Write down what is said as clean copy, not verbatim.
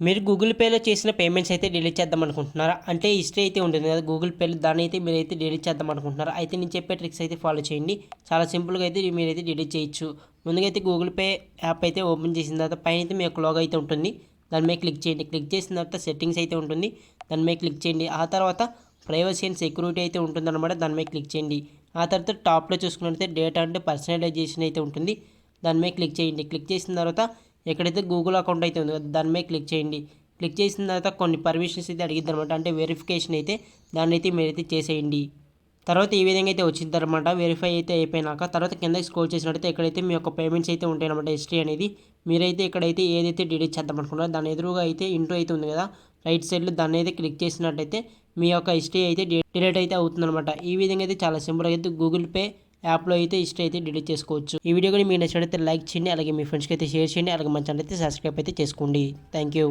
మీరు గూగుల్ పేలో చేసిన పేమెంట్స్ అయితే డిలీట్ చేద్దాం అనుకుంటున్నారా? అంటే హిస్టరీ అయితే ఉంటుంది కదా గూగుల్ పేలో, దాన్ని అయితే మీరైతే డిలీట్ చేద్దాం అనుకుంటున్నారా? అయితే నేను చెప్పే ట్రిక్స్ అయితే ఫాలో చేయండి. చాలా సింపుల్గా అయితే మీరైతే డిలీట్ చేయొచ్చు. ముందుగా అయితే గూగుల్ పే యాప్ అయితే ఓపెన్ చేసిన తర్వాత పైన అయితే మీ యొక్క లోగో అయితే ఉంటుంది. దాని మీద క్లిక్ చేయండి. క్లిక్ చేసిన తర్వాత సెట్టింగ్స్ అయితే ఉంటుంది. దాని మీద క్లిక్ చేయండి. ఆ తర్వాత ప్రైవసీ అండ్ సెక్యూరిటీ అయితే ఉంటుందన్నమాట. దాని మీద క్లిక్ చేయండి. ఆ తర్వాత టాప్లో చూసుకున్నట్లయితే డేటా అంటే పర్సనలైజేషన్ అయితే ఉంటుంది. దాని మీద క్లిక్ చేయండి. క్లిక్ చేసిన తర్వాత ఎక్కడైతే గూగుల్ అకౌంట్ అయితే ఉందో దాని మీద క్లిక్ చేయండి. క్లిక్ చేసిన తర్వాత కొన్ని పర్మిషన్స్ అయితే అడిగిద్ది అనమాట. అంటే వెరిఫికేషన్ అయితే దాన్ని అయితే మీరైతే చేసేయండి. తర్వాత ఈ విధంగా అయితే వచ్చింది అనమాట. వెరిఫై అయితే అయిపోయినాక తర్వాత కిందకి స్క్రోల్ చేసినట్టయితే ఎక్కడైతే మీ యొక్క పేమెంట్స్ అయితే ఉంటాయి అనమాట. హిస్టరీ అనేది మీరైతే ఇక్కడైతే ఏదైతే డిలీట్ చేద్దాం అనుకున్నారో దాని ఎదురుగా అయితే ఇంటూ అయితే ఉంది కదా రైట్ సైడ్లో, దాన్ని అయితే క్లిక్ చేసినట్టయితే మీ యొక్క హిస్టరీ అయితే డిలీట్ అయితే అవుతుందన్నమాట. ఈ విధంగా అయితే చాలా సింపుల్గా అయితే గూగుల్ పే యాప్లో అయితే హిస్టరీ అయితే డిలీట్ చేసుకోవచ్చు. ఈ వీడియో కూడా మీకు నచ్చినట్లయితే లైక్ చేయండి, అలాగే మీ ఫ్రెండ్స్కి అయితే షేర్ చేయండి, అలాగే మన ఛానల్ అయితే సబ్స్క్రైబ్ అయితే చేసుకోండి. Thank you.